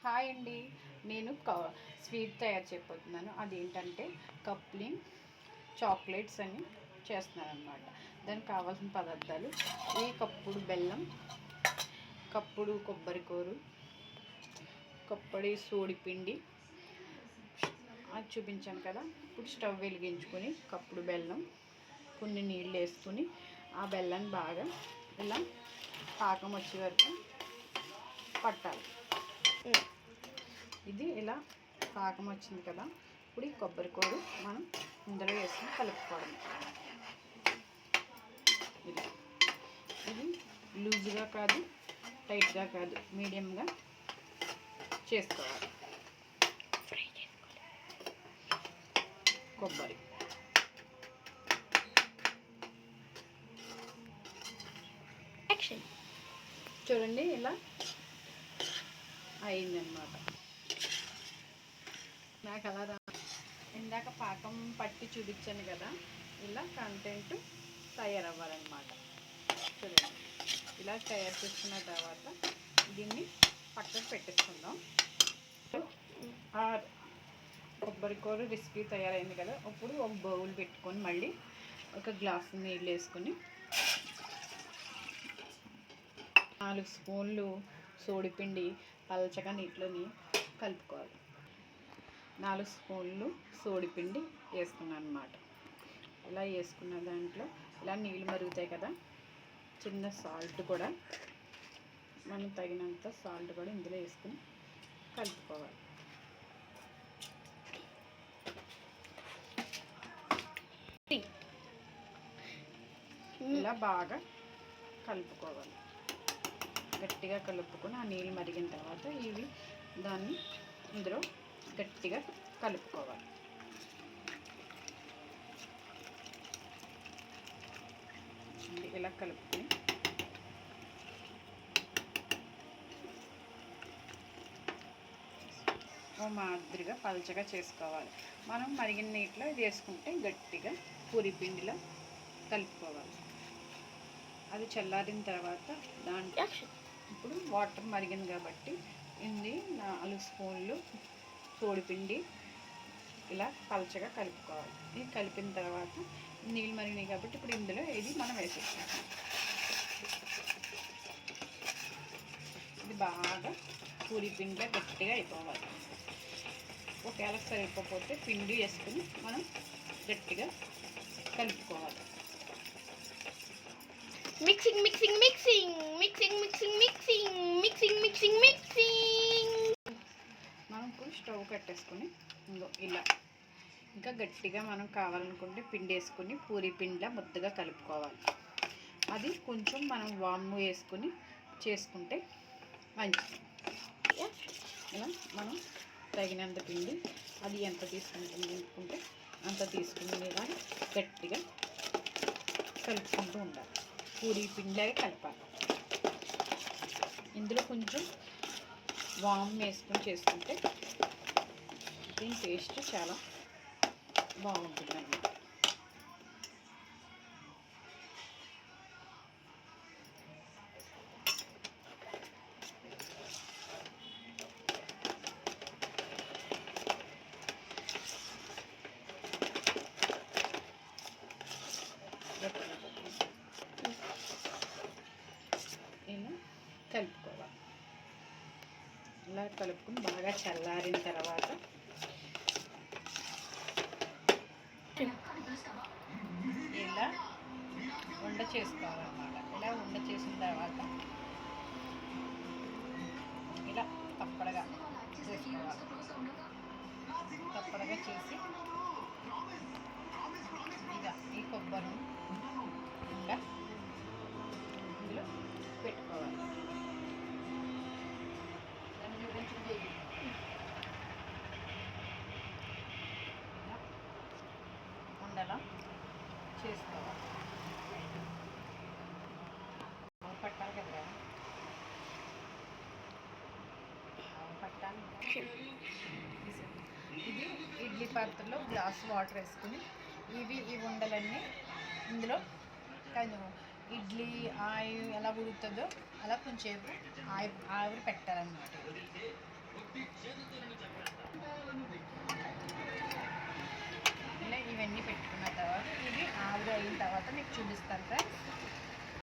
Hi అండి, నేను sweet తయారు చేయబోతున్నాను. అదేంటంటే కప్లింగ్ చాక్లెట్స్ అని చేస్తున్నాను అనమాట. దానికి కావాల్సిన పదార్థాలు ఈ కప్పుడు బెల్లం, కప్పుడు కొబ్బరికూరు, కప్పడి సోడిపిండి అది చూపించాను కదా. ఇప్పుడు స్టవ్ వెలిగించుకొని కప్పుడు బెల్లం, కొన్ని నీళ్ళు వేసుకుని ఆ బెల్లాన్ని బాగా ఇలా పాకం వచ్చే వరకు పట్టాలి. ఇది ఇలా పాకం వచ్చింది కదా. ఇప్పుడు ఈ కొబ్బరికూరు మనం ఇందులో వేసుకుని కలుపుకోవడం. ఇది లూజ్గా కాదు, టైట్గా కాదు, మీడియంగా చేసుకోవాలి. కొబ్బరి చూడండి ఇలా అయిందనమాట. నాకు అలా ఇందాక పాకం పట్టి చూపించాను కదా, ఇలా కంటెంట్ తయారవ్వాలన్నమాట. చూడండి ఇలా తయారు చేసుకున్న తర్వాత దీన్ని పక్కకు పెట్టేసుకుందాం. కొబ్బరికూర రెసిపీ తయారైంది కదా. ఇప్పుడు ఒక బౌల్ పెట్టుకొని మళ్ళీ ఒక గ్లాసు నీళ్ళు వేసుకొని 4 స్పూన్లు సోడిపిండి పలచగా నీటిలోని కలుపుకోవాలి. 4 స్పూన్లు సోడిపిండి వేసుకున్నాను అన్నమాట. ఇలా వేసుకున్న దాంట్లో ఇలా నీళ్ళు మరుగుతాయి కదా, చిన్న సాల్ట్ కూడా మనం తగినంత సాల్ట్ కూడా ఇందులో వేసుకుని కలుపుకోవాలి. ఇలా బాగా కలుపుకోవాలి. గట్టిగా కలుపుకొని ఆ నీళ్ళు మరిగిన తర్వాత దాన్ని ఇందులో గట్టిగా కలుపుకోవాలి. ఇలా కలుపుకొని ఓ మాదిరిగా పలచగా చేసుకోవాలి. మనం మరిగిన నీటిలో ఇది వేసుకుంటే గట్టిగా పూరి పిండిలో కలుపుకోవాలి. అది చల్లారిన తర్వాత దాంట్లో ఇప్పుడు వాటర్ మరిగింది కాబట్టి ఇది 4 స్పూన్లు సోడిపిండి ఇలా పలచగా కలుపుకోవాలి. ఇది కలిపిన తర్వాత నీళ్ళు మరిగినాయి కాబట్టి ఇప్పుడు ఇందులో ఇది మనం వేసేస్తాం. ఇది బాగా పూరి పిండిలో గట్టిగా అయిపోవాలి. ఒకవేళ సరిపోతే పిండి వేసుకుని మనం గట్టిగా కలుపుకోవాలి. Mixing mixing mixing mixing mixing mixing mixing mixing mixing మనం ఇప్పుడు స్టవ్ కట్టేసుకొని ఇలా ఇంకా గట్టిగా మనం కావాలనుకుంటే పిండి వేసుకుని పూరి పిండిలా ముద్దగా కలుపుకోవాలి. అది కొంచెం మనం వాము వేసుకుని చేసుకుంటే మంచిది. ఇలా మనం తగినంత పిండి అది ఎంత తీసుకుంటే అంత తీసుకునే కానీ గట్టిగా కలుపుకుంటూ ఉండాలి. పూరి పిండిలాగా కలపాలి. ఇందులో కొంచెం వామ్ వేసుకొని చేసుకుంటే దీని టేస్ట్ చాలా బాగుంటుంది అన్నమాట. కలుపుకోవాలి. ఇలా కలుపుకుని బాగా చల్లారిన తర్వాత ఇలా ఉండ చేసుకోవాలన్నమాట. ఇలా ఉండ చేసిన తర్వాత ఇలా తప్పడగా చేసుకోవాలి. తప్పడగా చేసి ఇక ఈ కొబ్బరి ఇంకా ఇందులో పెట్టుకోవాలి. ఉండలా చేసుకోవాలి. పట్టాలి కదా, పట్టాలి. ఇది ఇడ్లీ పాత్రలో గ్లాస్ వాటర్ వేసుకుని ఈ ఉండలన్నీ ఇందులో ఇడ్లీ ఆయిల్ ఎలా ఉడుకుతుందో అలా కొంచెంసేపు ఆవిరి పెట్టాలన్నమాట. మీకు చూపిస్తాను ఫ్రెండ్స్.